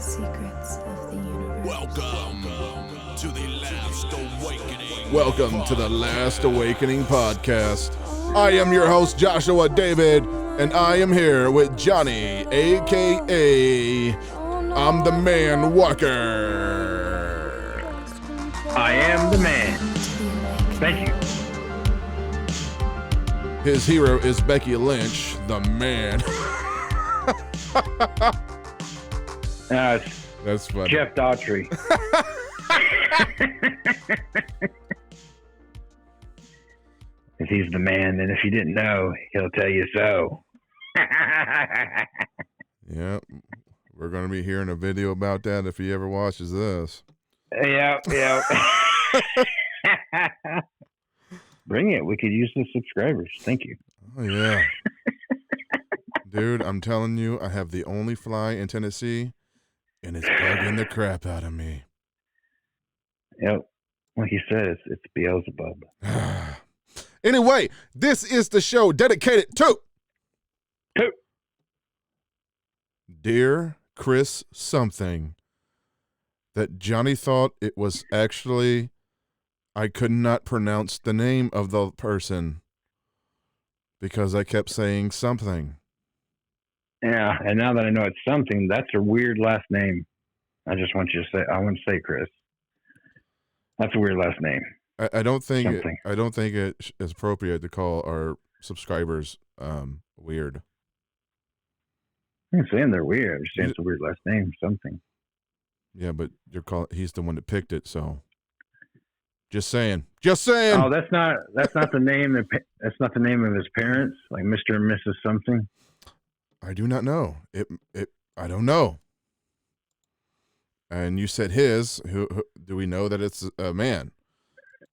secrets of the universe. Welcome to the Last Awakening. Welcome to the Last Awakening podcast. I am your host, Joshua David, and I am here with Johnny, a.k.a. I'm the Man Walker. I am the man. Thank you. His hero is Becky Lynch, the man. That's funny. Jeff Daughtry. If he's the man, then if you didn't know, he'll tell you so. Yeah, we're going to be hearing a video about that if he ever watches this. Yeah. Bring it. We could use the subscribers. Thank you. Oh, yeah. Dude, I'm telling you, I have the only fly in Tennessee, and it's bugging the crap out of me. Yep. Like you said, it's Beelzebub. Anyway, this is the show dedicated to Dear Chris something that Johnny thought it was actually, I could not pronounce the name of the person because I kept saying something. Yeah, and now that I know it's something, that's a weird last name. I just want you to say, I want to say, Chris, that's a weird last name. I don't think Something. I don't think it is appropriate to call our subscribers weird. I'm saying they're weird. I'm just saying it's a weird last name, something. Yeah, but he's the one that picked it, so just saying. Oh, that's not the name. That's not the name of his parents, like Mr. and Mrs. something. I do not know. I don't know. And you said his. Who do we know that it's a man?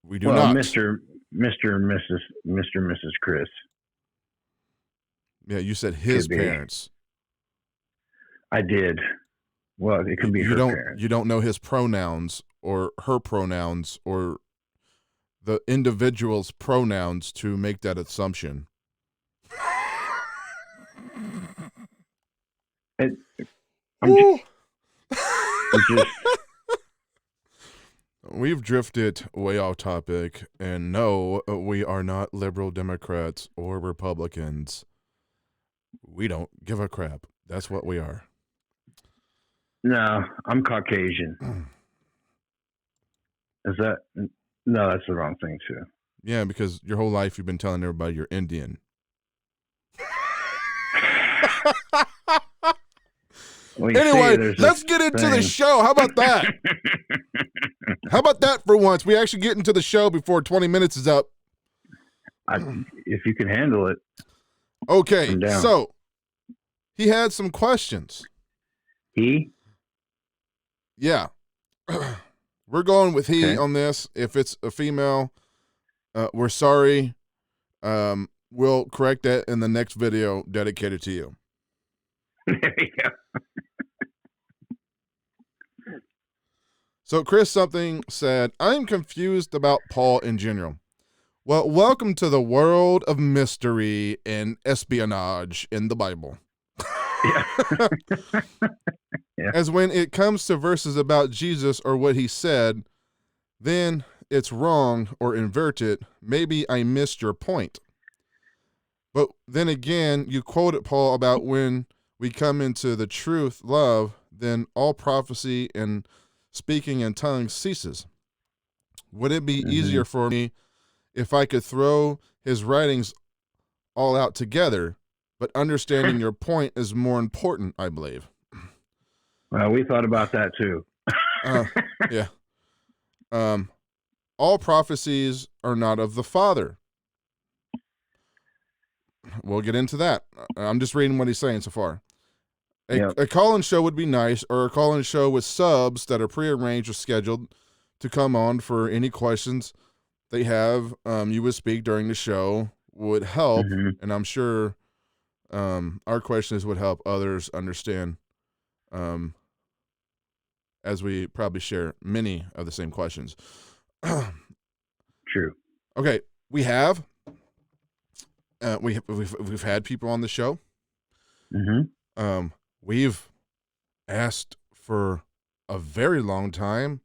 We do not. Mr. and Mrs. Chris. Yeah, you said his Could be. parents. I did. Well, it could be her parents. You don't know his pronouns or her pronouns or the individual's pronouns to make that assumption. We've drifted way off topic, and no, we are not liberal Democrats or Republicans. We don't give a crap. That's what we are. No, I'm Caucasian. Is that? No, that's the wrong thing too. Yeah, because your whole life you've been telling everybody you're Indian. Well, anyway, let's get into the show. How about that? How about that for once? We actually get into the show before 20 minutes is up. If you can handle it. Okay, so he had some questions. He? Yeah. We're going with he Okay. on this. If it's a female, we're sorry. We'll correct that in the next video dedicated to you. There you go. So Chris something said, I'm confused about Paul in general. Well, welcome to the world of mystery and espionage in the Bible. Yeah. As when it comes to verses about Jesus or what he said, then it's wrong or inverted. Maybe I missed your point. But then again, you quoted Paul about when we come into the truth, love, then all prophecy and speaking in tongues ceases. Would it be easier for me if I could throw his writings all out together, but understanding your point is more important, I believe. Well, we thought about that too. Yeah. All prophecies are not of the Father. We'll get into that. I'm just reading what he's saying so far. A call-in show would be nice, or a call-in show with subs that are prearranged or scheduled to come on for any questions they have. You would speak during the show would help, and I'm sure our questions would help others understand, as we probably share many of the same questions. True. Okay, we have we've had people on the show. We've asked for a very long time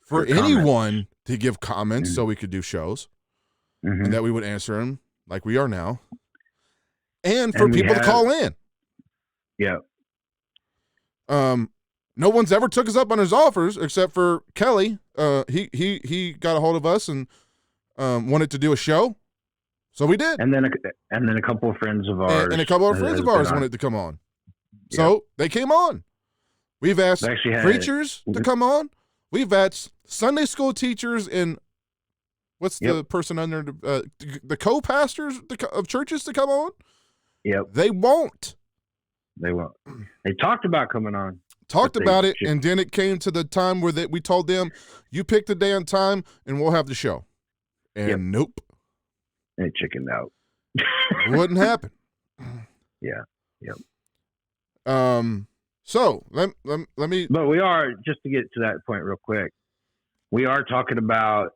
for For comments. anyone to give comments Mhm. so we could do shows Mhm. and that we would answer them like we are now. And for And we people to have- call in. Yeah. No one's ever took us up on his offers except for Kelly. He got a hold of us and wanted to do a show, so we did. And then a couple of friends of ours. And a couple of has- friends has of been ours on. wanted to come on, so they came on. We've asked We actually had- preachers to come on. We've asked Sunday school teachers and what's the person under the co-pastors of churches to come on. Yep. They won't. They won't. They talked about coming on. Talked But they about it, should- and then it came to the time where we told them, "You pick the day and time, and we'll have the show." And Yep. nope, They chickened out. wouldn't happen. Yeah. Yep. So let me. But we are, just to get to that point real quick, we are talking about,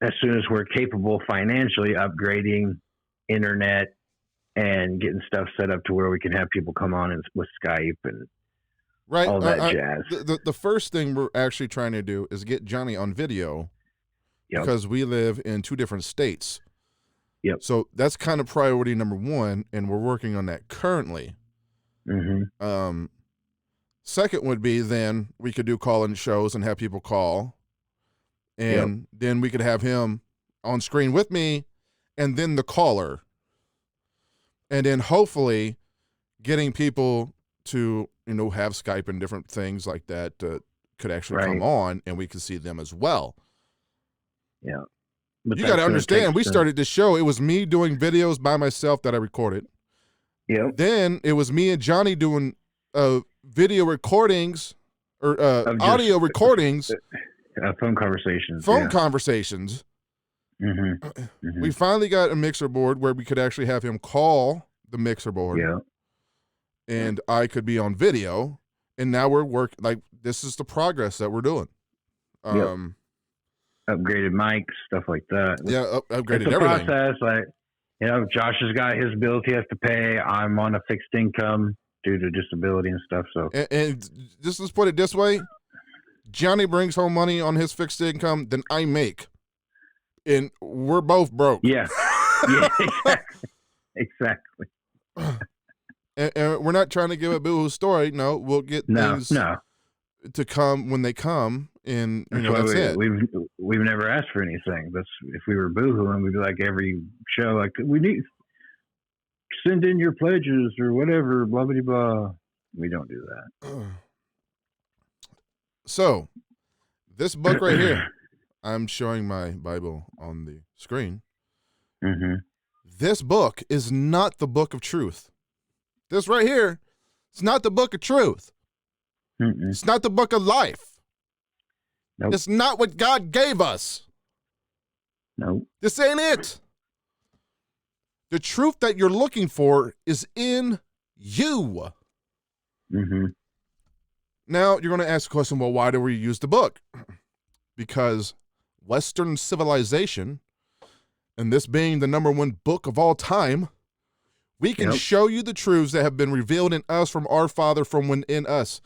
as soon as we're capable financially, upgrading internet and getting stuff set up to where we can have people come on with Skype and Right. all that jazz. The first thing we're actually trying to do is get Johnny on video Yep. because we live in 2 different states. Yep. So that's kind of priority number 1, and we're working on that currently. Mm-hmm. Second would be then we could do call-in shows and have people call, and then we could have him on screen with me, and then the caller, and then hopefully getting people to have Skype and different things like that could actually come Right. on, and we could see them as well. Yeah. But You that's got to gonna understand, take we some- started this show. It was me doing videos by myself that I recorded. Yep. Then it was me and Johnny doing video recordings or Of just- audio recordings, Phone conversations. phone conversations. Mm-hmm. Mm-hmm. We finally got a mixer board where we could actually have him call the mixer board, Yeah. and I could be on video. And now we're this is the progress that we're doing. Upgraded mics, stuff like that. Yeah, upgraded It's a everything. process. Like, Josh has got his bills he has to pay. I'm on a fixed income due to disability and stuff. So And just let's put it this way: Johnny brings home money on his fixed income than I make, and we're both broke. yeah, yeah, exactly. And we're not trying to give a boohoo story. No, we'll get No, things no. to come when they come, and That's that's why it. we've never asked for anything. That's if we were boohooing, we'd be like every show, like we need send in your pledges or whatever, blah blah blah. We don't do that. So, this book right here, I'm showing my Bible on the screen. Mm-hmm. This book is not the book of truth. This right here, it's not the book of truth. Mm-mm. It's not the book of life. Nope. It's not what God gave us. Nope. This ain't it. The truth that you're looking for is in you. Mm-hmm. Now, you're going to ask the question, well, why do we use the book? Because Western civilization, and this being the #1 book of all time, we can Yep. show you the truths that have been revealed in us from our Father from within us.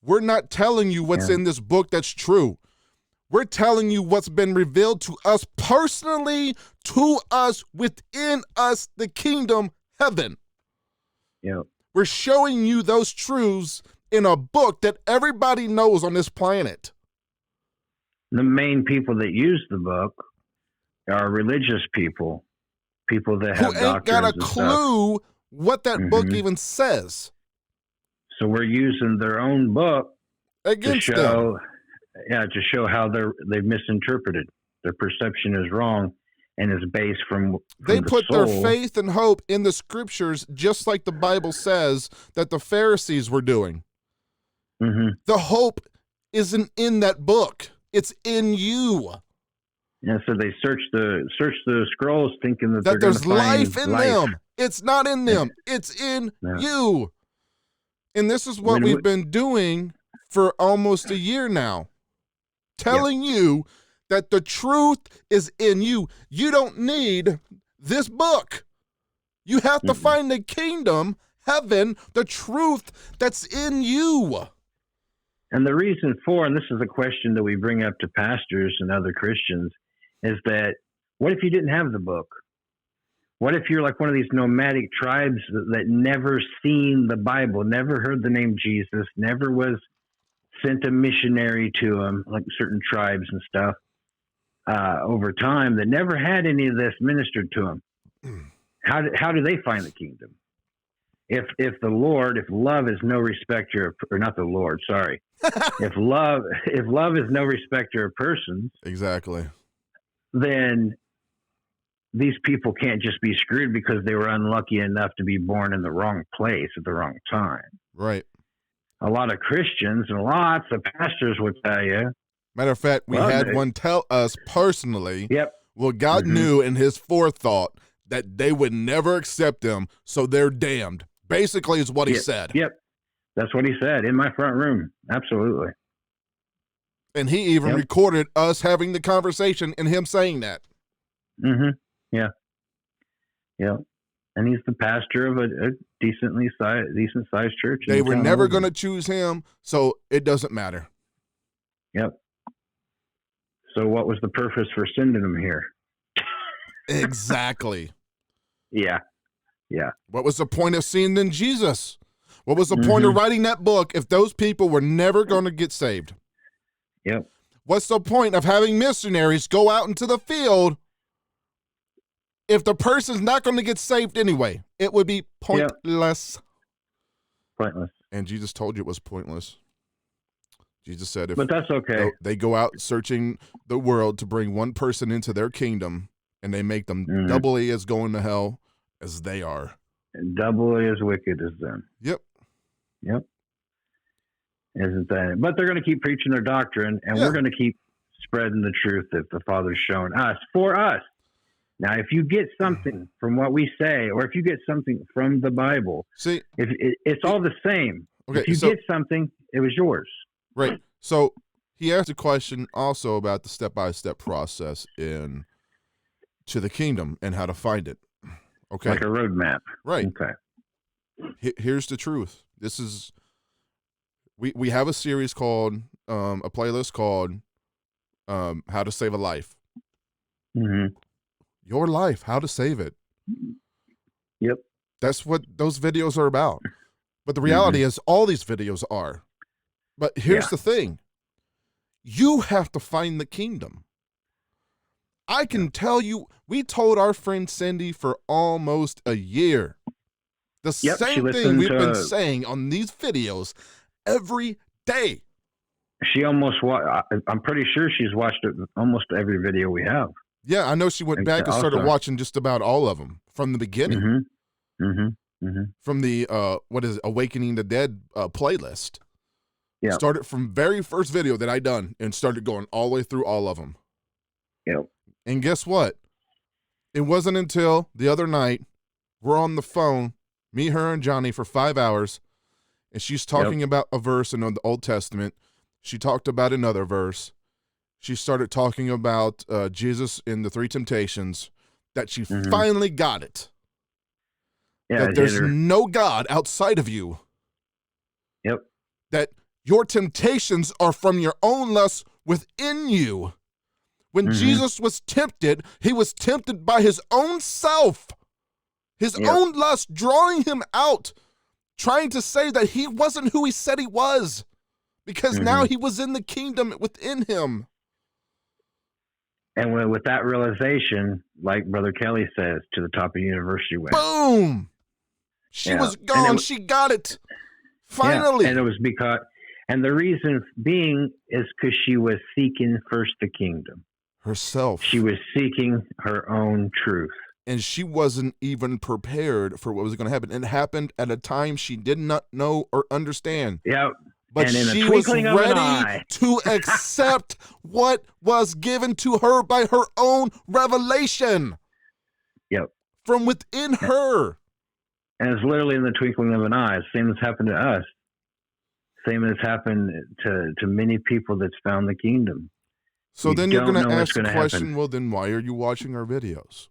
We're not telling you what's Yeah. in this book that's true. We're telling you what's been revealed to us personally, to us, within us, the kingdom, heaven. Yep. We're showing you those truths in a book that everybody knows on this planet. The main people that use the book are religious people that Who have ain't got a doctrines and stuff. clue what that book Mhm. even says So we're using their own book to against them. show how they've misinterpreted. Their perception is wrong and is based from They the put their soul. faith and hope in the scriptures, just like the Bible says that the Pharisees were doing. Mm-hmm. The hope isn't in that book. It's in you. And so they search the scrolls thinking that they're That there's gonna find life in them. It's not in them. It's in Yeah. you. And this is what When we've we- been doing for almost a year now. Telling you that the truth is in you. You don't need this book. You have to Mm-mm. find the kingdom, heaven, the truth that's in you. And the reason for, and this is a question that we bring up to pastors and other Christians, is that what if you didn't have the book? What if you're like one of these nomadic tribes that never seen the Bible, never heard the name Jesus, never was sent a missionary to them, like certain tribes and stuff, over time, that never had any of this ministered to them? How do they find the kingdom? If love is no respecter, or not the Lord, sorry. if love is no respecter of persons, Exactly. then these people can't just be screwed because they were unlucky enough to be born in the wrong place at the wrong time. Right. A lot of Christians and lots of pastors would tell you. Matter of fact, we had one tell us personally. Yep. Well, God knew in his forethought that they would never accept him, so they're damned. Basically, is what he said. Yep. That's what he said in my front room. Absolutely. And he even recorded us having the conversation and him saying that. Mm-hmm. Yeah. Yeah. And he's the pastor of a decent sized church. They were never going to choose him, so it doesn't matter. Yep. So what was the purpose for sending him here? Exactly. Yeah. Yeah. What was the point of seeing in Jesus? What was the point of writing that book if those people were never going to get saved? Yep. What's the point of having missionaries go out into the field if the person's not going to get saved anyway? It would be pointless. Pointless. And Jesus told you it was pointless. Jesus said if but that's okay. They go out searching the world to bring one person into their kingdom, and they make them doubly as going to hell as they are. And doubly as wicked as them. Yep. Yep. Isn't that? But they're going to keep preaching their doctrine, and we're going to keep spreading the truth that the Father's shown us for us. Now, if you get something from what we say, or if you get something from the Bible, see, it's all the same. Okay, if you get something, it was yours. Right. So he asked a question also about the step-by-step process to the kingdom and how to find it. Okay. Like a roadmap. Right. Okay. Here's the truth. This is we have a series called a playlist called How to Save a Life. Mm-hmm. Your life, how to save it. Yep. That's what those videos are about. But the reality is all these videos are. But here's the thing. You have to find the kingdom. I can tell you, we told our friend Cindy for almost a year the same thing we've been saying on these videos every day. She almost I'm pretty sure she's watched almost every video we have. Yeah, I know she went back and started watching just about all of them from the beginning. From the Awakening the Dead playlist. Yeah. Started from very first video that I done and started going all the way through all of them. Yep. And guess what? It wasn't until the other night we're on the phone, me, her, and Johnny for 5 hours, and she's talking about a verse in the Old Testament. She talked about another verse. She started talking about Jesus in the Three Temptations, that she finally got it. Yeah, that there's no God outside of you. Yep. That your temptations are from your own lusts within you. When Jesus was tempted, he was tempted by his own self, his own lust drawing him out, trying to say that he wasn't who he said he was, because now he was in the kingdom within him. And with that realization, like Brother Kelly says, to the top of the university went. Boom! She was gone. She got it. Finally. Yeah. And it was because, and the reason being is because she was seeking first the kingdom. Herself. She was seeking her own truth. And she wasn't even prepared for what was going to happen. It happened at a time she did not know or understand. Yeah. But she was ready to accept what was given to her by her own revelation. Yep. From within her. And it's literally in the twinkling of an eye. Same as happened to us. Same as happened to many people that's found the kingdom. So then you're going to ask the question, well, then why are you watching our videos?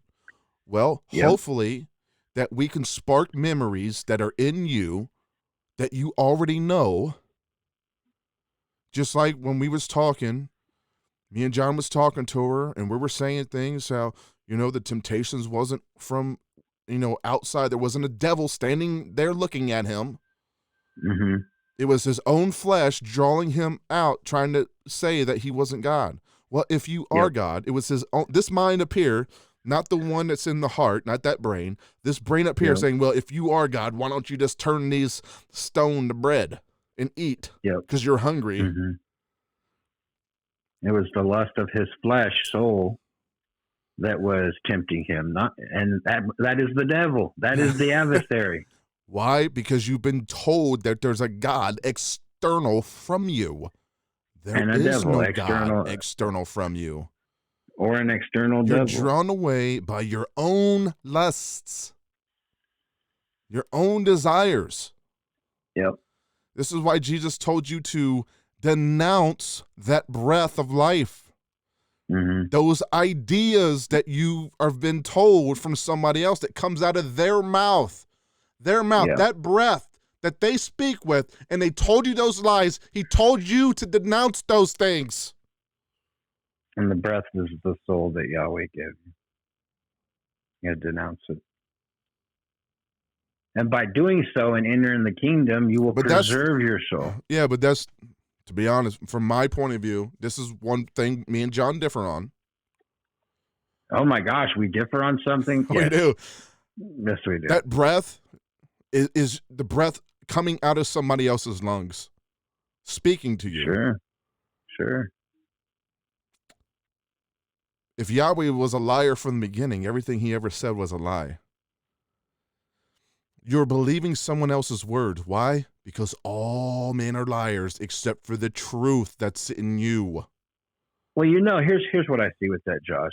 Well, hopefully that we can spark memories that are in you that you already know, Just like when we was talking, me and John was talking to her, and we were saying things how, the temptations wasn't from, outside. There wasn't a devil standing there looking at him. Mm-hmm. It was his own flesh drawing him out, trying to say that he wasn't God. Well, if you are God, it was his own, this mind up here, not the one that's in the heart, not that brain, this brain up here saying, well, if you are God, why don't you just turn these stone to bread and eat because you're hungry. Mm-hmm. It was the lust of his flesh, soul, that was tempting him. And that is the devil. That is the adversary. Why? Because you've been told that there's a God external from you. There is no God external from you. Or an external You're devil. drawn away by your own lusts, your own desires. Yep. This is why Jesus told you to denounce that breath of life. Mm-hmm. Those ideas that you have been told from somebody else that comes out of their mouth, that breath that they speak with, and they told you those lies. He told you to denounce those things. And the breath is the soul that Yahweh gave you. You got to denounce it. And by doing so and entering the kingdom, you will preserve your soul. Yeah, but that's, to be honest, from my point of view, this is one thing me and John differ on. Oh my gosh, we differ on something? We do. Yes, we do. That breath is the breath coming out of somebody else's lungs, speaking to you. Sure. If Yahweh was a liar from the beginning, everything he ever said was a lie. You're believing someone else's word. Why? Because all men are liars except for the truth that's in you. Well, here's what I see with that, Josh.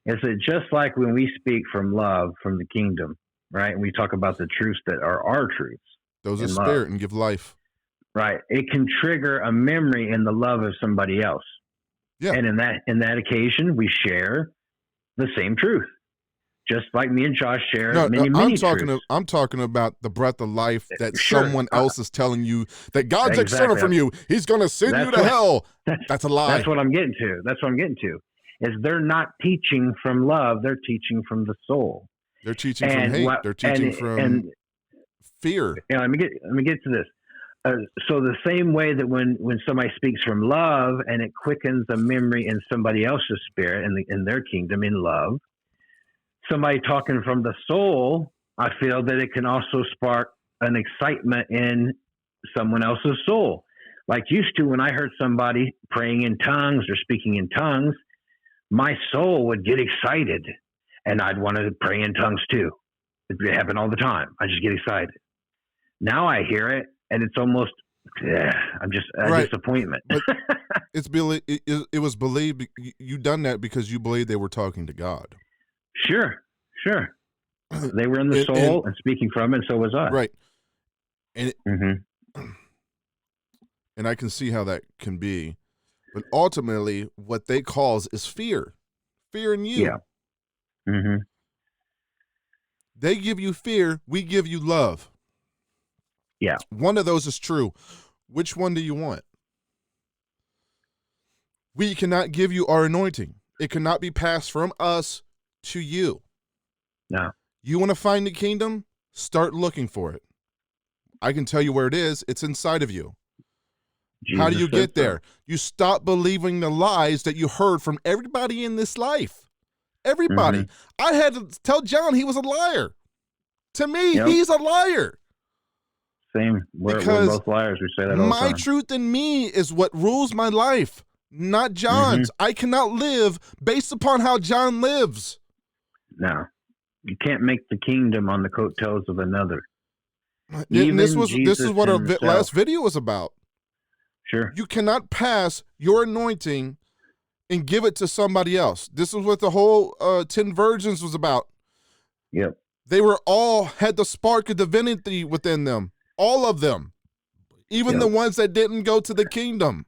Is it just like when we speak from love, from the kingdom, right? And we talk about the truths that are our truths. Those are spirit and give life. Right. It can trigger a memory in the love of somebody else. Yeah. And in that occasion, we share the same truth. Just like me and Josh share many truths. I'm talking about the breath of life that someone else is telling you that God's external from you. He's going to send you to hell. That's a lie. That's what I'm getting to. Is they're not teaching from love. They're teaching from the soul. They're teaching from hate. They're teaching from fear. Yeah, let me get to this. So the same way that when somebody speaks from love and it quickens a memory in somebody else's spirit in their kingdom in love, somebody talking from the soul, I feel that it can also spark an excitement in someone else's soul. Like used to when I heard somebody praying in tongues or speaking in tongues, my soul would get excited and I'd want to pray in tongues too. It happened all the time. I just get excited. Now I hear it and it's almost, I'm just a disappointment. It was believed, you done that because you believed they were talking to God. Sure. They were in the soul and speaking from it, and so was I. Right. And and I can see how that can be. But ultimately, what they cause is fear. Fear in you. Yeah. Mm-hmm. They give you fear, we give you love. Yeah. One of those is true. Which one do you want? We cannot give you our anointing. It cannot be passed from us to you. No. You want to find the kingdom? Start looking for it. I can tell you where it is. It's inside of you. Jesus. How do you get there? You stop believing the lies that you heard from everybody in this life. Everybody. Mm-hmm. I had to tell John he was a liar. To me, he's a liar. Same. We're both liars. We say that all the time. My truth in me is what rules my life, not John's. Mm-hmm. I cannot live based upon how John lives. No. You can't make the kingdom on the coattails of another. This is what our last video was about. Sure. You cannot pass your anointing and give it to somebody else. This is what the whole 10 virgins was about. Yep. They were all had the spark of divinity within them. All of them. Even the ones that didn't go to the kingdom.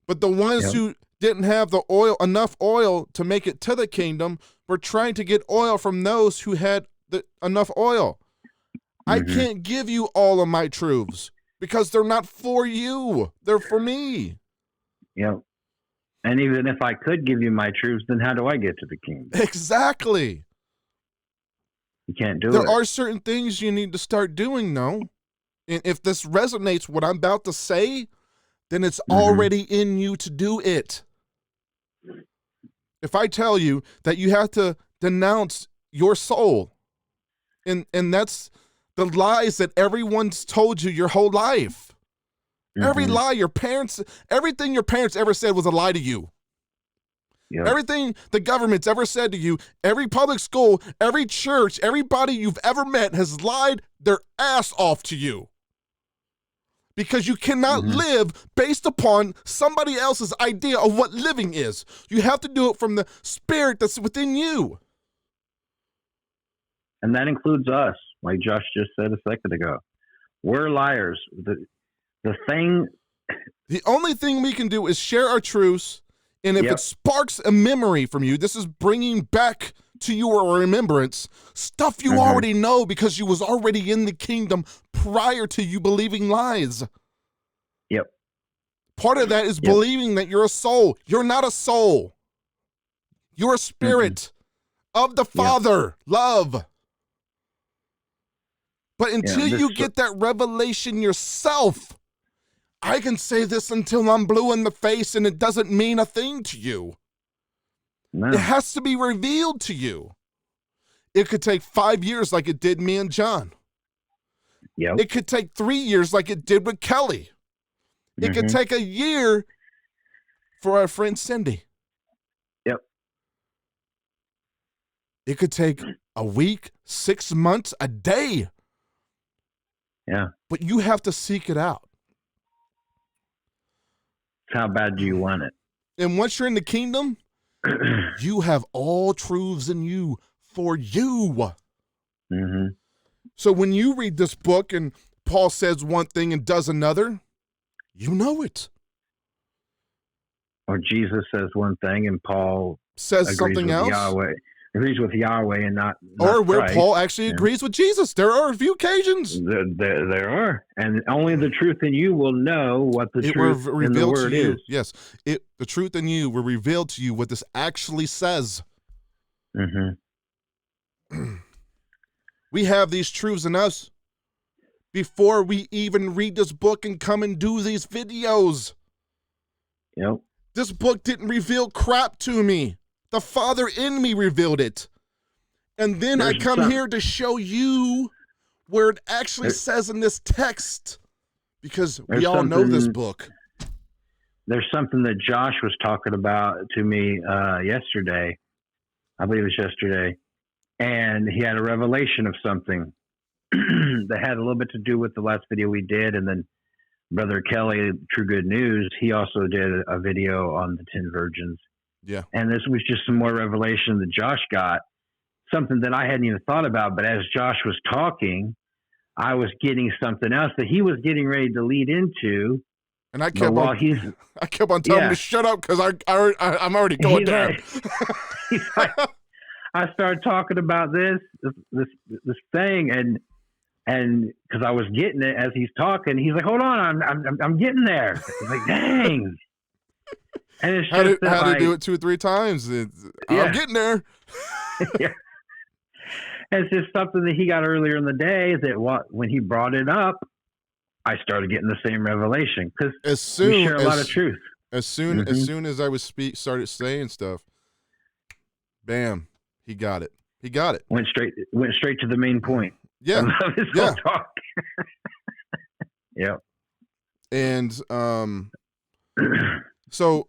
But the ones who didn't have the enough oil to make it to the kingdom were trying to get oil from those who had enough oil. I can't give you all of my truths. because they're not for you. They're for me. Yep. And even if I could give you my truths, then how do I get to the kingdom? Exactly. You can't do There it. are certain things you need to start doing, though. And if this resonates, what I'm about to say, then it's already in you to do it. If I tell you that you have to denounce your soul, and that's the lies that everyone's told you your whole life. Every lie your parents, everything your parents ever said was a lie to you. Yep. Everything the government's ever said to you, every public school, every church, everybody you've ever met has lied their ass off to you. Because you cannot live based upon somebody else's idea of what living is. You have to do it from the spirit that's within you. And that includes us, like Josh just said a second ago. We're liars. The only thing we can do is share our truths. And if Yep. it sparks a memory from you, this is bringing back to your remembrance stuff you already know because you was already in the kingdom prior to you believing lies. Yep. Part of that is believing that you're a soul. You're not a soul. You're a spirit of the Father, love. But until you get that revelation yourself, I can say this until I'm blue in the face and it doesn't mean a thing to you. No. It has to be revealed to you. It could take 5 years like it did me and John. Yep. It could take 3 years like it did with Kelly. It could take a year for our friend Cindy. Yep. It could take a week, 6 months, a day. Yeah. But you have to seek it out. How bad do you want it? And once you're in the kingdom, you have all truths in you for you. So when you read this book and Paul says one thing and does another, you know it. Or Jesus says one thing and Paul Says agrees something with else. Yahweh. Agrees with Yahweh and not Or where Christ. Paul actually agrees with Jesus. There are a few occasions. There are. And only the truth in you will know what the It truth will in the reveal word to you. is. Yes. The truth in you will reveal to you what this actually says. We have these truths in us before we even read this book and come and do these videos. Yep. This book didn't reveal crap to me. The Father in me revealed it. And then I come here to show you where it actually says in this text, because we all know this book. There's something that Josh was talking about to me yesterday. I believe it was yesterday. And he had a revelation of something that had a little bit to do with the last video we did. And then Brother Kelly, True Good News, he also did a video on the 10 virgins. Yeah. And this was just some more revelation that Josh got, something that I hadn't even thought about. But as Josh was talking, I was getting something else that he was getting ready to lead into. And I kept on telling him to shut up because I'm already going down. I started talking about this thing and because I was getting it as he's talking, he's like, "Hold on, I'm getting there." He's like, "Dang." And it's just had to do it 2 or 3 times. I'm getting there. Yeah. It's just something that he got earlier in the day that when he brought it up, I started getting the same revelation because we share a lot of truth. As soon as I started saying stuff, bam, he got it. He got it. Went straight to the main point. Yeah. Of his whole talk. Yeah. And so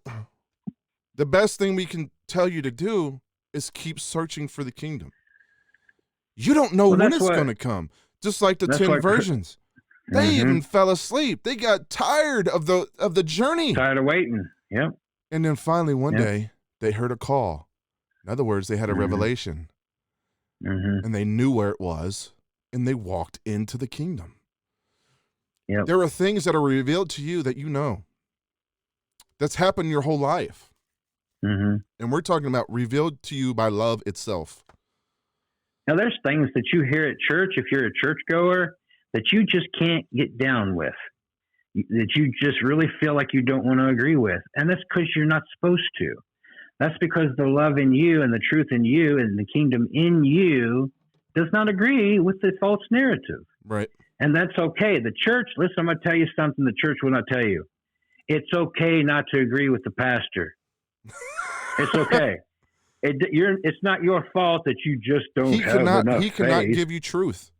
the best thing we can tell you to do is keep searching for the kingdom. You don't know when it's going to come. Just like the 10 virgins. They even fell asleep. They got tired of the journey. Tired of waiting. Yep. And then finally one day they heard a call. In other words, they had a revelation. And they knew where it was and they walked into the kingdom. Yep. There are things that are revealed to you that you know. That's happened your whole life. And we're talking about revealed to you by love itself. Now, there's things that you hear at church, if you're a churchgoer, that you just can't get down with. that you just really feel like you don't want to agree with. And that's because you're not supposed to. That's because the love in you and the truth in you and the kingdom in you does not agree with the false narrative. Right. And that's okay. The church, listen, I'm going to tell you something the church will not tell you. It's okay not to agree with the pastor. It's okay. It's not your fault that you just don't have enough He cannot faith. give you truth.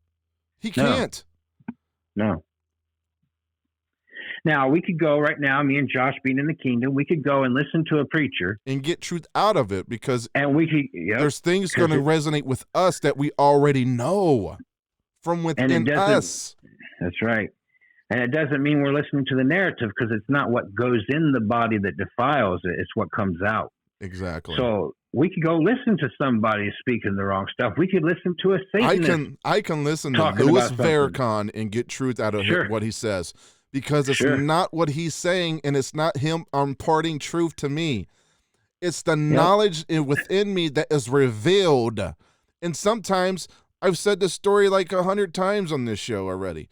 He No. can't. No. Now, we could go right now, me and Josh being in the kingdom, we could go and listen to a preacher. And get truth out of it, because And we could, yep, there's things going to resonate with us that we already know from within us. That's right. And it doesn't mean we're listening to the narrative, because it's not what goes in the body that defiles it. It's what comes out. Exactly. So we could go listen to somebody speaking the wrong stuff. We could listen to a Satanist. I can listen to talking Louis about something. Farrakhan and get truth out of Sure. what he says, because it's Sure. not what he's saying, and it's not him imparting truth to me. It's the knowledge within me that is revealed. And sometimes I've said this story like 100 times on this show already.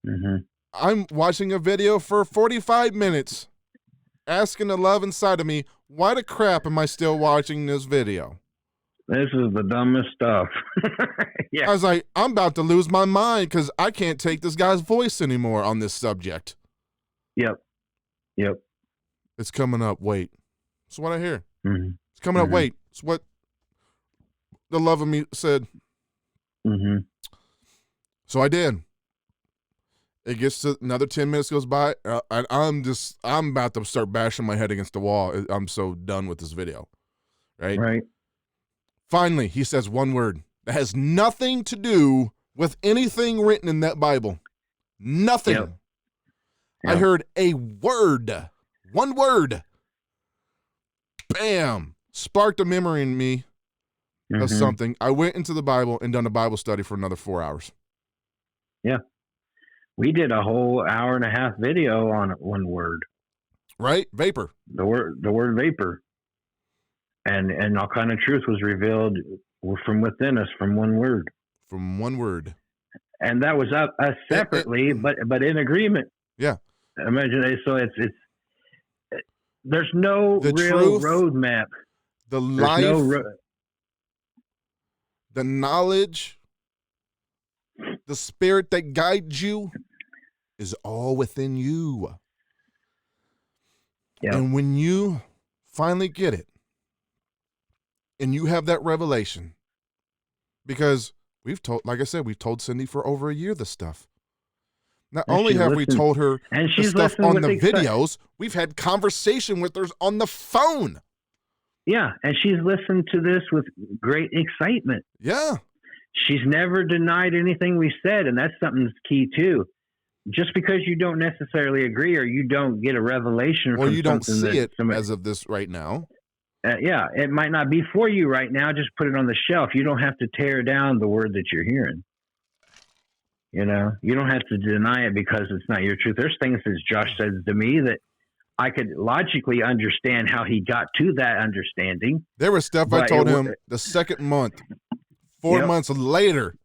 Mm-hmm. I'm watching a video for 45 minutes, asking the love inside of me, why the crap am I still watching this video? This is the dumbest stuff. Yeah. I was like, I'm about to lose my mind because I can't take this guy's voice anymore on this subject. Yep. Yep. It's coming up. Wait. It's what I hear. Mm-hmm. It's coming up. Mhm. Wait. It's what the love of me said. Mm-hmm. So I did. It gets to another 10 minutes goes by, and I'm about to start bashing my head against the wall. I'm so done with this video. Right? Right. Finally, he says one word that has nothing to do with anything written in that Bible. Nothing. Yep. I Yep. heard a word, one word. Bam! Sparked a memory in me of Mhm. something. I went into the Bible and done a Bible study for another 4 hours. We did a whole hour and a half video on one word, Right? Vapor. the word vapor, and all kind of truth was revealed from within us from one word, From one word. and that was us separately, but in agreement. Yeah. Imagine it. So it's there's no The real truth, roadmap. The There's life, no the knowledge, the spirit that guides you is all within you. Yeah. And when you finally get it and you have that revelation, because we've told Cindy for over a year this stuff. Not And only she have we listened. told her And the she's stuff listening on with the excitement. videos, we've had conversation with her on the phone. Yeah, and she's listened to this with great excitement. Yeah. She's never denied anything we said, and that's something that's key too. Just because you don't necessarily agree or you don't get a revelation Or from you don't something see that it somebody, as of this right now. yeah, it might not be for you right now. Just put it on the shelf. You don't have to tear down the word that you're hearing. You know, you don't have to deny it because it's not your truth. There's things, as Josh says to me, that I could logically understand how he got to that understanding. There was stuff I But told it wa- him the second month, 4 Yep. months later.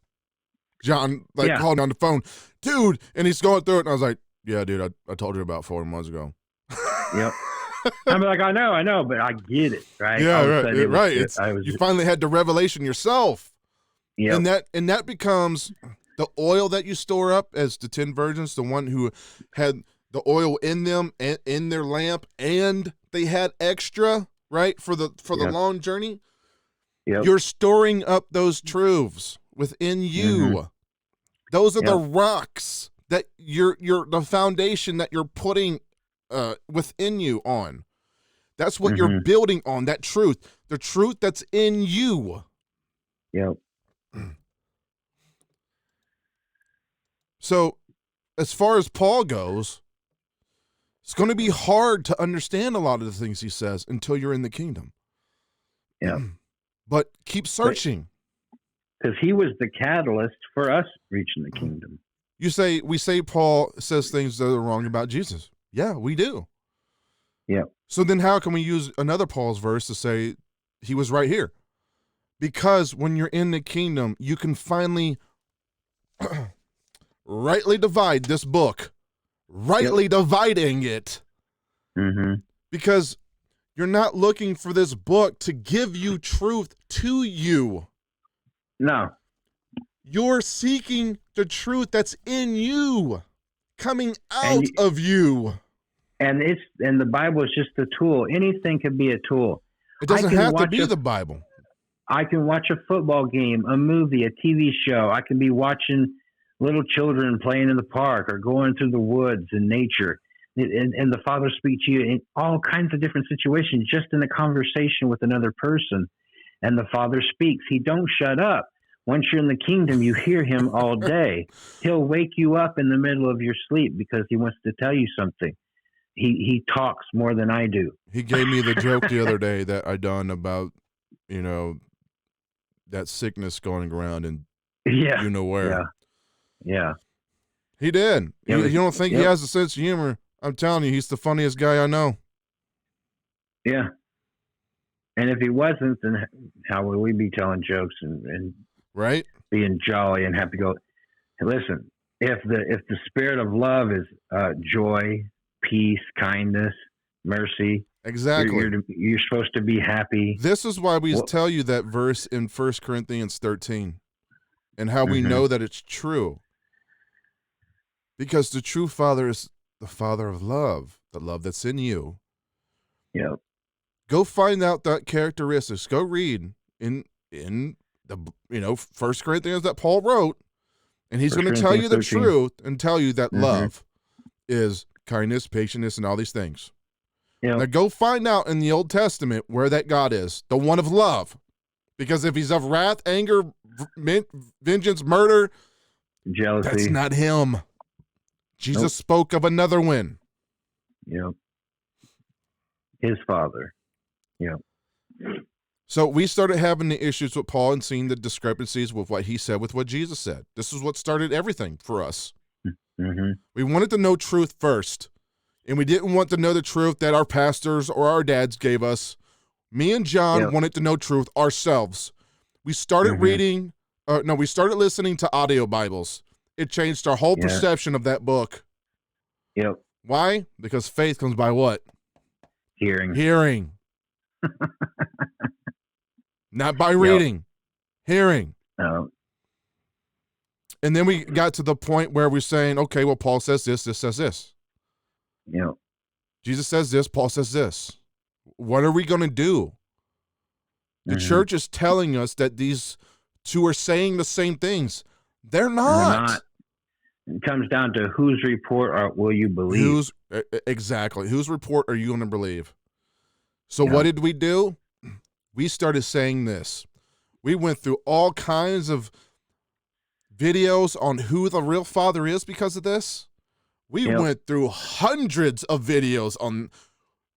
John Yeah. called me on the phone, dude, and he's going through it, and I was like, "Yeah, dude, I told you about 4 months ago." Yep. I'm like, I know, but I get it, right? Yeah, All of a right, sudden it was right. just- I was You just, finally had the revelation yourself, yep. and that becomes the oil that you store up as the 10 virgins, the one who had the oil in them and in their lamp, and they had extra, right, for the Yep. long journey. Yep. You're storing up those truths within you. Those are the rocks that you're the foundation that you're putting within you on. That's what you're building on, that truth, the truth that's in you. Yep. So as far as Paul goes, it's going to be hard to understand a lot of the things he says until you're in the kingdom. Yeah. But keep searching. Because he was the catalyst for us reaching the kingdom. We say Paul says things that are wrong about Jesus. Yeah, we do. Yeah. So then how can we use another Paul's verse to say he was right here? Because when you're in the kingdom, you can finally rightly divide this book rightly dividing it. Mm-hmm. Because you're not looking for this book to give you truth to you. No. You're seeking the truth that's in you, coming out And of you. And the Bible is just a tool. Anything can be a tool. It doesn't I can have to watch be a- the Bible. I can watch a football game, a movie, a TV show. I can be watching little children playing in the park or going through the woods and nature. And the Father speaks to you in all kinds of different situations, just in a conversation with another person. And the Father speaks. He don't shut up. Once you're in the kingdom, you hear him all day. He'll wake you up in the middle of your sleep because he wants to tell you something. He talks more than I do. He gave me the joke the other day that I done about, that sickness going around and Yeah. you know where. Yeah. He did. Yeah, You don't think he yep. has a sense of humor? I'm telling you, he's the funniest guy I know. Yeah. And if he wasn't, then how would we be telling jokes and Right? being jolly and happy? Go. Listen, if the spirit of love is joy, peace, kindness, mercy, Exactly. you're supposed to be happy. This is why we Well- tell you that verse in 1 Corinthians 13 and how we Mhm. know that it's true. Because the true Father is the Father of love, the love that's in you. Yeah. Go find out that characteristics. Go read in the 1 Corinthians that Paul wrote, and he's 1 going to tell you the Corinthians 13. truth and tell you that Mhm. love is kindness, patience, and all these things. Yeah. Now go find out in the Old Testament where that God is, the one of love. Because if he's of wrath, anger, vengeance, murder, Jealousy. that's not him. Jesus Nope. spoke of another one. Yeah. His Father. Yeah. So we started having the issues with Paul and seeing the discrepancies with what he said with what Jesus said. This is what started everything for us. Mm-hmm. We wanted to know truth first, and we didn't want to know the truth that our pastors or our dads gave us. Me and John Yep. wanted to know truth ourselves. We started Mhm. we started listening to audio Bibles. It changed our whole Yeah. perception of that book. Yep. Why? Because faith comes by what? Hearing. Hearing. Not by reading. Hearing. Oh, And then we got to the point where we're saying, okay, well, Paul says this says this. yeah. Jesus says this, Paul says this. What are we going to do? The Mhm. church is telling us that these two are saying the same things. They're They're not. not. It comes down to whose report will you believe? Exactly. Whose report are you going to believe? So Yeah. what did we do? We started saying this. We went through all kinds of videos on who the real Father is because of this. We Yep. went through hundreds of videos on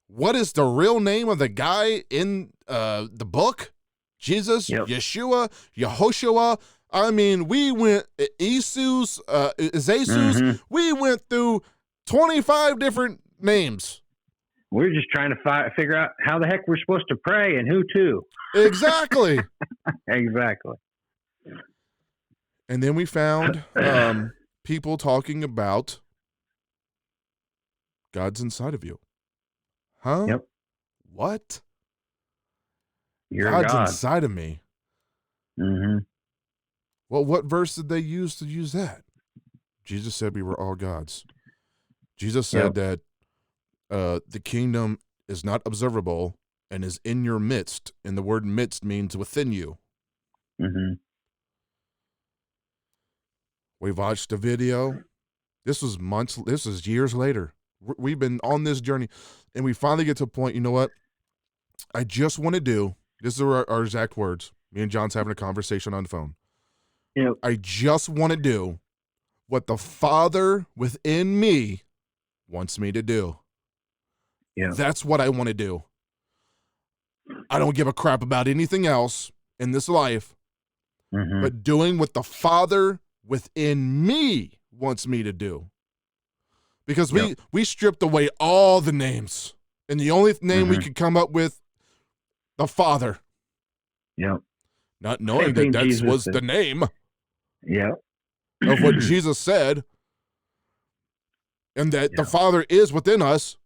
what is the real name of the guy in the book? Jesus, Yep. Yeshua, Yehoshua. I mean, we went Jesus. Mhm. We went through 25 different names. We're just trying to figure out how the heck we're supposed to pray and who to. Exactly. Exactly. And then we found people talking about God's inside of you. Huh? Yep. What? You're God's God. inside of me. Mm-hmm. Well, what verse did they use to use that? Jesus said we were all gods. Jesus said that the kingdom is not observable and is in your midst. And the word midst means within you. Mm-hmm. We watched a video. This was years later. We've been on this journey, and we finally get to a point, you know what? I just want to do, this is our exact words. Me and John's having a conversation on the phone. Yep. I just want to do what the Father within me wants me to do. Yeah. That's what I want to do. I don't give a crap about anything else in this life, Mm-hmm. but doing what the Father within me wants me to do. Because we stripped away all the names, and the only name we could come up with, the Father. Yep. Not knowing Same that thing that Jesus was did. the name Yep. of what Jesus said. and that the Yeah. Father is within us.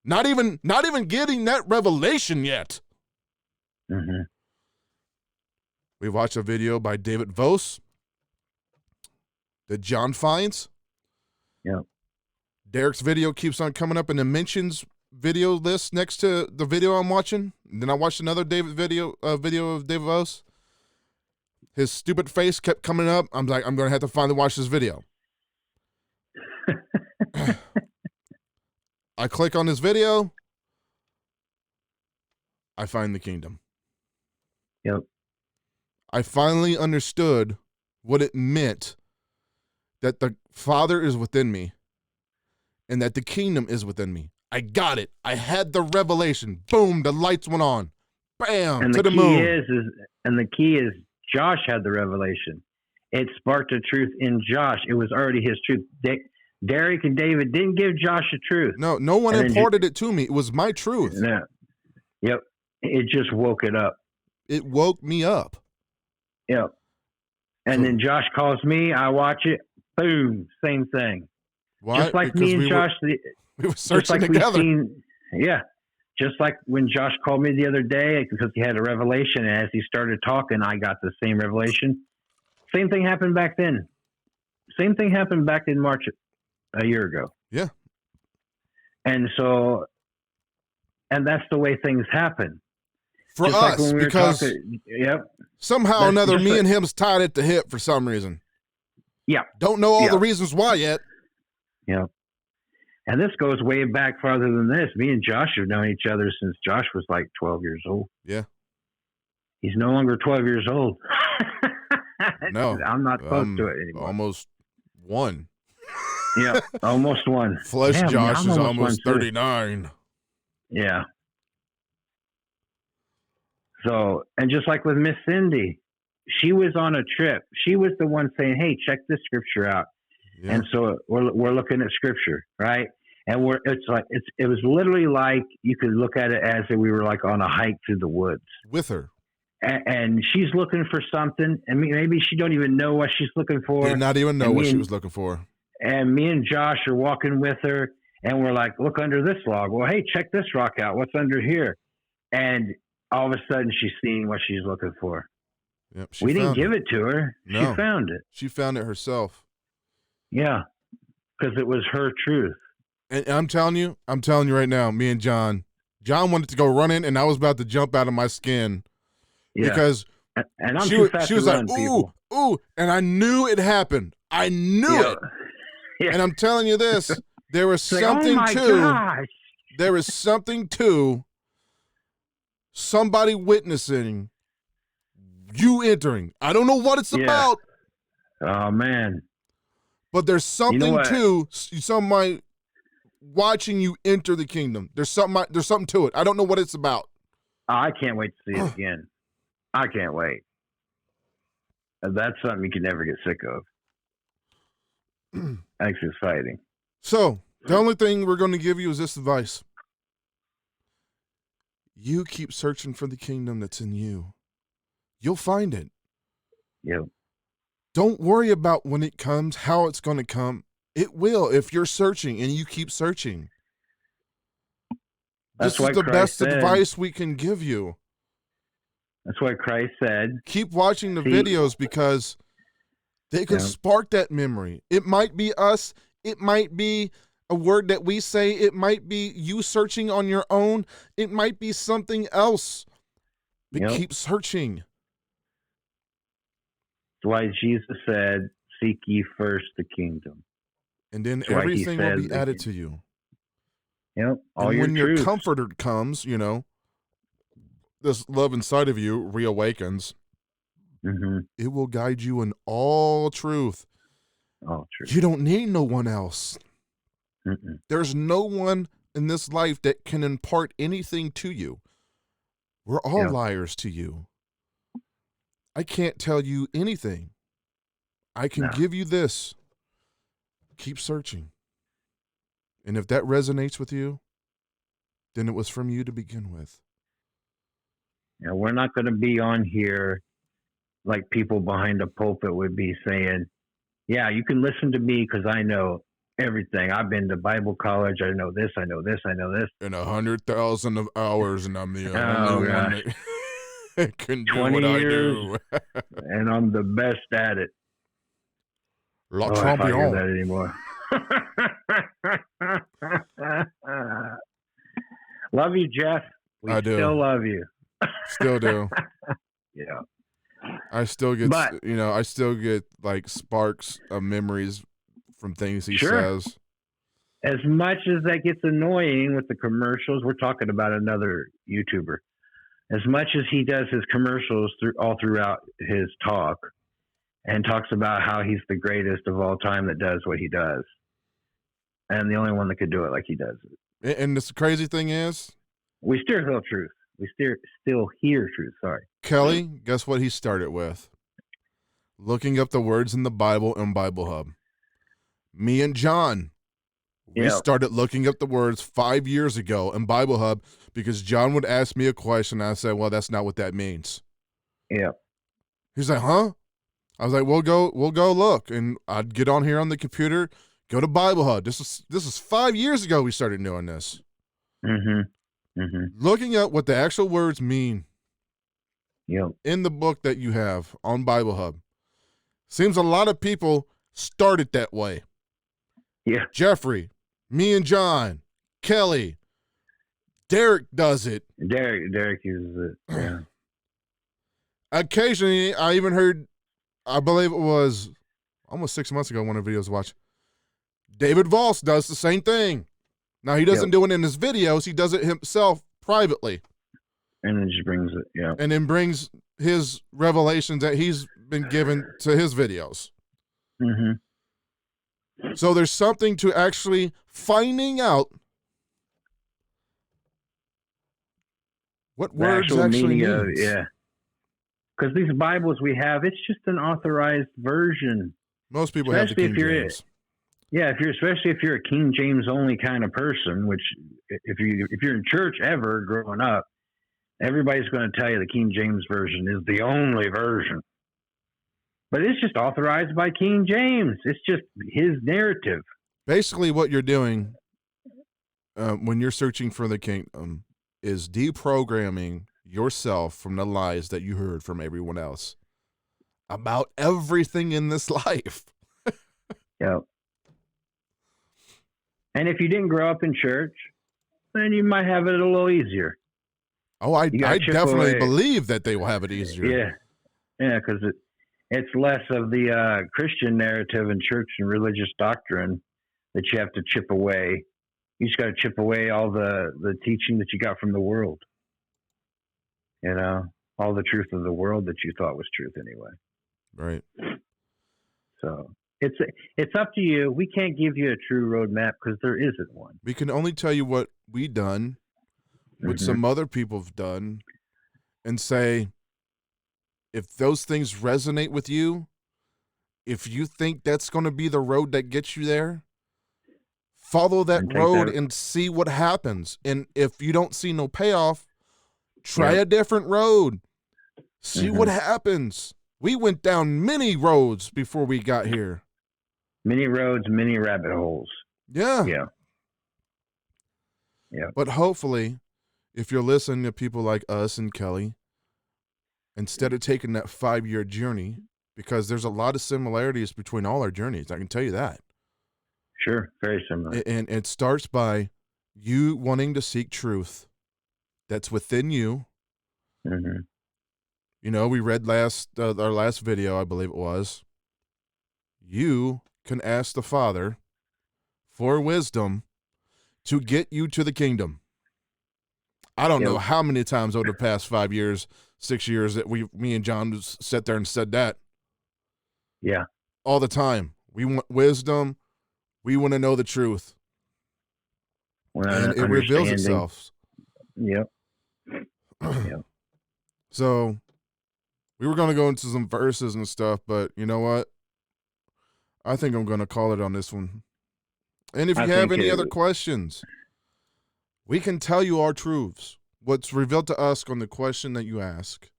Not even getting that revelation yet. Hmm. We watched a video by David Vos that John finds. Yeah. Derek's video keeps on coming up in the mentions video list next to the video I'm watching. And then I watched another video of David Vos. His stupid face kept coming up. I'm like, I'm going to have to finally watch this video. I click on this video. I find the kingdom. Yep. I finally understood what it meant that the Father is within me and that the kingdom is within me. I got it. I had the revelation. Boom, the lights went on. Bam, And to the key moon. the key is Josh had the revelation. It sparked a truth in Josh. It was already his truth. Derek and David didn't give Josh the truth. No one And then imparted it to me. It was my truth. Yeah. Yep. It just woke it up. It woke me up. Yep. And then Josh calls me. I watch it. Boom. Same thing. Why? Just like Because me and Josh. we were Just searching like we've together. seen. Yeah. Just like when Josh called me the other day because he had a revelation. And as he started talking, I got the same revelation. Same thing happened back then. Same thing happened back in March a year ago. Yeah. And that's the way things happen. For Just us, like when we were because talking. Yep. somehow or That's another, just me like- and him's tied at the hip for some reason. Yeah. Don't know all Yeah. the reasons why yet. Yeah. And this goes way back farther than this. Me and Josh have known each other since Josh was like 12 years old. Yeah. He's no longer 12 years old. No. I'm not close to it anymore. Almost one. Yeah. Almost one. Flesh Damn, Josh I'm is almost almost one, too. 39. Yeah. So, and just like with Miss Cindy, she was on a trip. She was the one saying, "Hey, check this scripture out." Yeah. And so we're looking at scripture, right? And it was literally like you could look at it as if we were like on a hike through the woods. With her. And she's looking for something, and maybe she don't even know what she's looking for. Did not even know And what me she and- was looking for. And me and Josh are walking with her, and we're like, "Look under this log." Well, hey, check this rock out. What's under here? And all of a sudden, she's seeing what she's looking for. Yep. She We didn't found give it to her. No. She found it. She found it herself. Yeah, because it was her truth. And I'm telling you right now, me and John wanted to go running, and I was about to jump out of my skin Yeah, because and I'm she too was, fast she to was run, like, people. ooh, and I knew it happened. I knew Yeah. it. Yeah. And I'm telling you this, there was It's like, something oh my to gosh. there is something to somebody witnessing you entering. I don't know what it's Yeah. about, Oh man, but there's something what? to somebody watching you enter the kingdom. There's something to it. I don't know what it's about. I can't wait to see it again. I can't wait. That's something you can never get sick of. That's exciting. So the only thing we're going to give you is this advice. You keep searching for the kingdom that's in you. You'll find it. Yep. Don't worry about when it comes, how it's going to come. It will if you're searching and you keep searching. That's This why is the Christ best said- advice we can give you. That's what Christ said. Keep watching the See- videos because they can Yeah. spark that memory. It might be us. It might be a word that we say. It might be you searching on your own. It might be something else. But Yep. keep searching. That's why Jesus said, "Seek ye first the kingdom." And then That's why he everything will be said- added to you. Yep. All And your when your truths. comforter comes, this love inside of you reawakens. Mhm. It will guide you in all truth. Oh, true. You don't need no one else. Mm-mm. There's no one in this life that can impart anything to you. We're all Yeah. liars to you. I can't tell you anything. I can No. give you this. Keep searching. And if that resonates with you, then it was from you to begin with. We're not going to be on here like people behind a pulpit would be saying, "Yeah, you can listen to me because I know everything. I've been to Bible college. I know this. I know this. I know this. In 100,000 of hours, and I'm the Oh, only one gosh. that can do 20 what I years. do. And I'm the best at it. La Oh, if I hear champion. that anymore. Love you, Jeff. We I do. still love you. Still do. Yeah. I still get, But- I still get like sparks of memories from things he Sure. says. As much as that gets annoying with the commercials, we're talking about another YouTuber. As much as he does his commercials all throughout his talk and talks about how he's the greatest of all time that does what he does, and the only one that could do it like he does it. And the crazy thing is, We still hear truth. We still hear truth. Sorry. Kelly, guess what he started with? Looking up the words in the Bible in Bible Hub. Me and John, we Yeah. started looking up the words 5 years ago in Bible Hub because John would ask me a question. And I said, well, that's not what that means. Yeah. He's like, huh? I was like, we'll go look. And I'd get on here on the computer, go to Bible Hub. This is 5 years ago we started doing this. Mm-hmm. Mm-hmm. Looking up what the actual words mean Yep. in the book that you have on Bible Hub. Seems a lot of people started that way. Yeah. Jeffrey, me and John, Kelly, Derek does it. Derek uses it. Yeah. Occasionally, I even heard, I believe it was almost 6 months ago, one of the videos I watched, David Voss does the same thing. Now, he doesn't do it in his videos. He does it himself privately. And it just brings it. Yeah. And then brings his revelations that he's been given to his videos. Mm-hmm. So there's something to actually finding out what The words actual actually meaning of means. yeah. Because these Bibles we have, it's just an authorized version. Most people have the Especially King if you're- James. Yeah, especially if you're a King James only kind of person, which if you're in church ever growing up, everybody's going to tell you the King James version is the only version. But it's just authorized by King James. It's just his narrative. Basically, what you're doing when you're searching for the kingdom is deprogramming yourself from the lies that you heard from everyone else about everything in this life. Yep. And if you didn't grow up in church, then you might have it a little easier. Oh, I You gotta chip definitely away. believe that they will have it easier. Yeah, because it's less of the Christian narrative and church and religious doctrine that you have to chip away. You just got to chip away all the teaching that you got from the world. You know, all the truth of the world that you thought was truth anyway. Right. So it's up to you. We can't give you a true roadmap because there isn't one. We can only tell you what we done, what Mhm. some other people have done, and say, if those things resonate with you, if you think that's going to be the road that gets you there, follow that And take road that- and see what happens. And if you don't see no payoff, try Yep. a different road. See Mhm. what happens. We went down many roads before we got here. Many roads, many rabbit holes. Yeah. Yeah. But hopefully, if you're listening to people like us and Kelly, instead of taking that 5-year journey, because there's a lot of similarities between all our journeys, I can tell you that. Sure. Very similar. And it starts by you wanting to seek truth that's within you. Mm-hmm. You know, we read our last video, I believe it was. You can ask the Father for wisdom to get you to the kingdom. I don't know Yep. how many times over the past 5 years, 6 years that me and John just sat there and said that Yeah. all the time. We want wisdom. We want to know the truth. And it reveals Understanding. itself. Yep. Yep. So we were going to go into some verses and stuff, but you know what? I think I'm going to call it on this one. And if you I have think any it- other questions, we can tell you our truths. What's revealed to us on the question that you ask.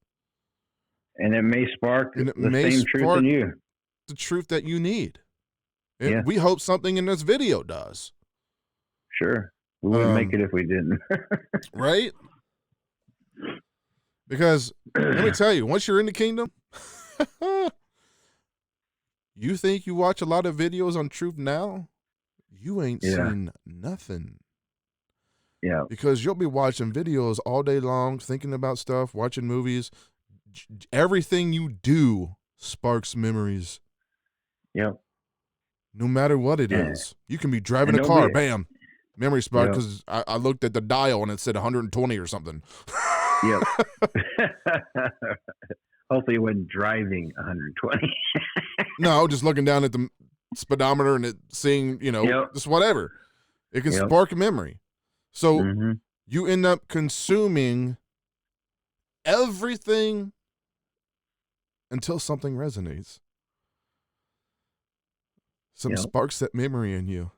And it may spark And it the may same truth spark- in you. The truth that you need. And Yeah. we hope something in this video does, Sure. We wouldn't make it if we didn't. right? Because let me tell you, once you're in the kingdom, you think you watch a lot of videos on Truth Now, you ain't Yeah. seen nothing. Yeah. Because you'll be watching videos all day long, thinking about stuff, watching movies. Everything you do sparks memories, Yep. no matter what it Yeah. is. You can be driving And a don't car, be- bam, memory spark, Yep. because I looked at the dial and it said 120 or something. Yep. Hopefully, it wasn't driving 120. No, just looking down at the speedometer and it seeing, Yep. just whatever. It can Yep. spark a memory. So Mm-hmm. you end up consuming everything until something resonates. Some Yep. sparks that memory in you.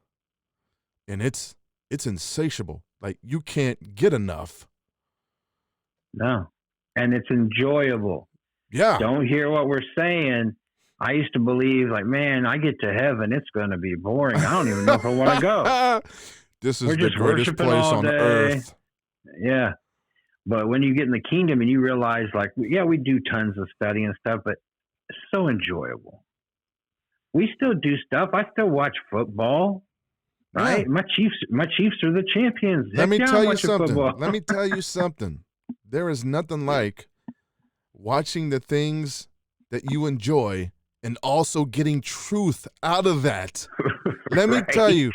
And it's insatiable. Like you can't get enough. No. And it's enjoyable. Yeah. Don't hear what we're saying. I used to believe, like, man, I get to heaven, it's going to be boring. I don't even know if I want to go. This is We're the just greatest worshiping place all on day. earth. Yeah. But when you get in the kingdom and you realize, like, yeah, we do tons of study and stuff, but it's so enjoyable. We still do stuff. I still watch football, right? Yeah. My Chiefs are the champions. Let me Heck yeah, tell I'm you watching something. football. Let me tell you something. There is nothing like watching the things that you enjoy and also getting truth out of that. Let me Right. tell you,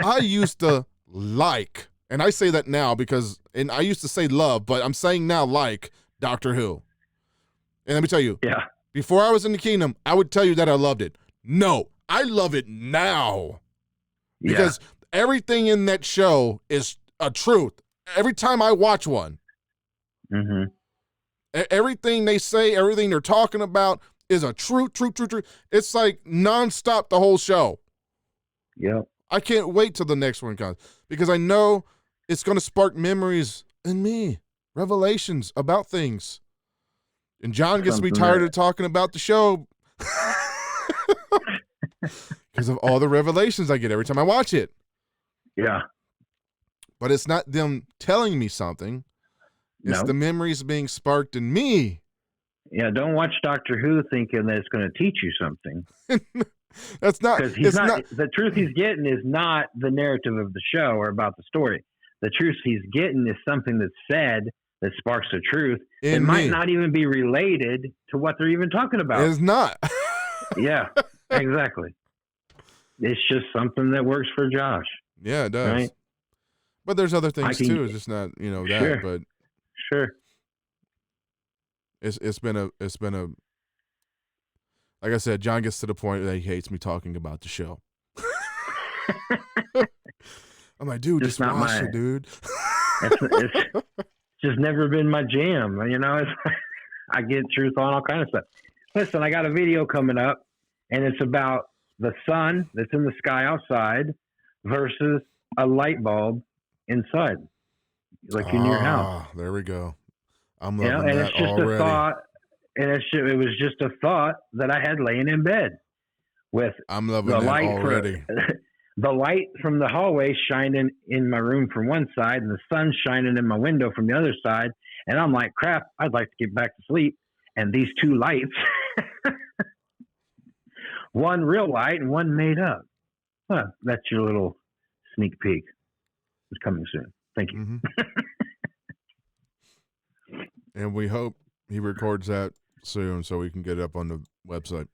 I used to like, and I say that now because, and I used to say love, but I'm saying now like Doctor Who. And let me tell you, Yeah. before I was in the kingdom, I would tell you that I loved it. No, I love it now because everything in that show is a truth. Every time I watch one, Mm-hmm. everything they say, everything they're talking about is a truth. It's like nonstop the whole show. Yep. I can't wait till the next one comes because I know it's going to spark memories in me, revelations about things. And John gets me Something tired that- of talking about the show because of all the revelations I get every time I watch it. Yeah. But it's not them telling me something. It's No. the memories being sparked in me. Yeah. Don't watch Doctor Who thinking that it's going to teach you something. That's not, Because he's it's not, the truth he's getting is not the narrative of the show or about the story. The truth he's getting is something that's said that sparks the truth. It in might me. not even be related to what they're even talking about. It's not. Yeah, exactly. It's just something that works for Josh. Yeah, it does. Right. But there's other things can- too. It's just not, that, Sure. but Sure. it's been a like I said, John gets to the point that he hates me talking about the show. I'm like, dude, Just just not watch my- it, dude. It's just never been my jam. It's, I get truth on all kind of stuff. Listen, I got a video coming up, and it's about the sun that's in the sky outside versus a light bulb inside, like in your house. There we go. I'm Yeah, loving and that it's just already. a thought, and it was just a thought that I had laying in bed with I'm loving the that light already. the light from the hallway shining in my room from one side and the sun shining in my window from the other side. And I'm like, crap, I'd like to get back to sleep. And these two lights, one real light and one made up. Huh, that's your little sneak peek. It's coming soon. Thank you. Mhm. And we hope he records that soon so we can get it up on the website.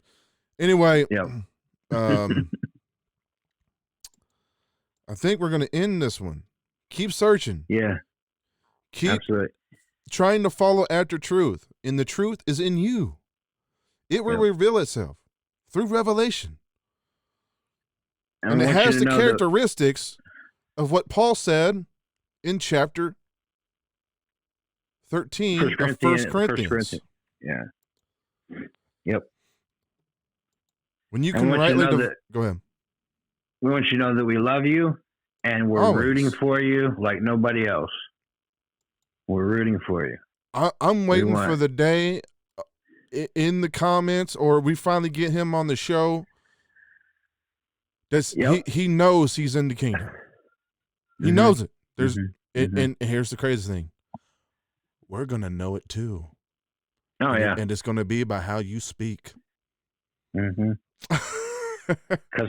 Anyway, Yep. I think we're going to end this one. Keep searching. Yeah, Keep absolutely. trying to follow after truth. And the truth is in you. It will Yep. reveal itself through revelation. And I it want you has to the know that- characteristics of what Paul said in chapter 13 of 1 Corinthians. Yeah. Yep. When you I can want you to rightly know that- go ahead. We want you to know that we love you and we're Always. rooting for you like nobody else. We're rooting for you. I'm waiting want- for the day in the comments or we finally get him on the show Yep. He knows he's in the kingdom. He Mhm. knows it. There's Mhm. and here's the crazy thing. We're gonna know it too. Oh And- yeah. And it's gonna be by how you speak. Because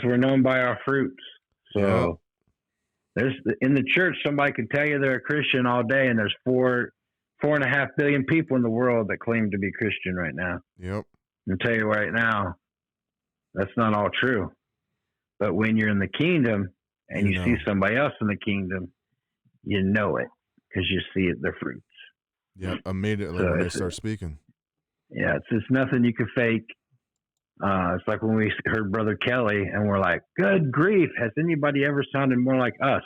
we're known by our fruits. So there's in the church, somebody could tell you they're a Christian all day, and there's 4.5 billion people in the world that claim to be Christian right now. Yep. I'll tell you right now, that's not all true. But when you're in the kingdom and You you know. see somebody else in the kingdom, you know it because you see it, their fruits. Yep. Immediately So when they it's- start speaking. Yeah, it's nothing you can fake. It's like when we heard Brother Kelly and we're like, good grief, has anybody ever sounded more like us?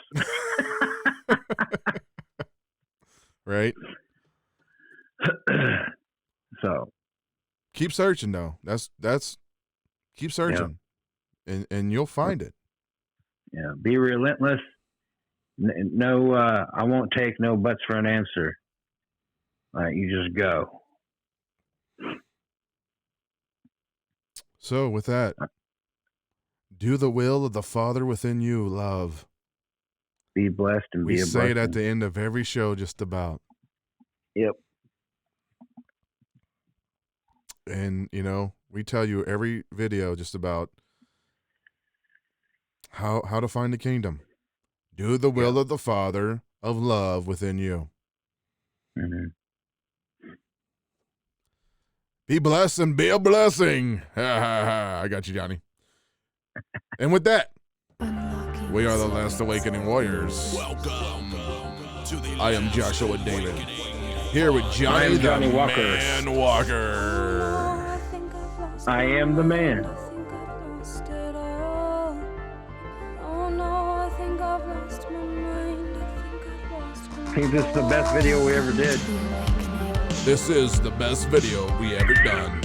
Right? So, Keep searching though. That's keep searching. And you'll find it. yeah, be relentless. No, I won't take no buts for an answer. You just go. So with that, do the will of the Father within you, love. Be blessed and We be a say it blessing. at the end of every show just about. Yep. And you know, we tell you every video just about how to find the kingdom. Do the will of the Father of love within you. Mm-hmm. Be blessed and be a blessing. Ha ha ha. I got you, Johnny. And with that, Unlocking we are the secrets Last Awakening Warriors. Welcome to the I am Last Joshua David. Awakening. Here with Johnny, I am Johnny the Walker. Man Walker. I am the man. I think this is the best video we ever did. This is the best video we ever done.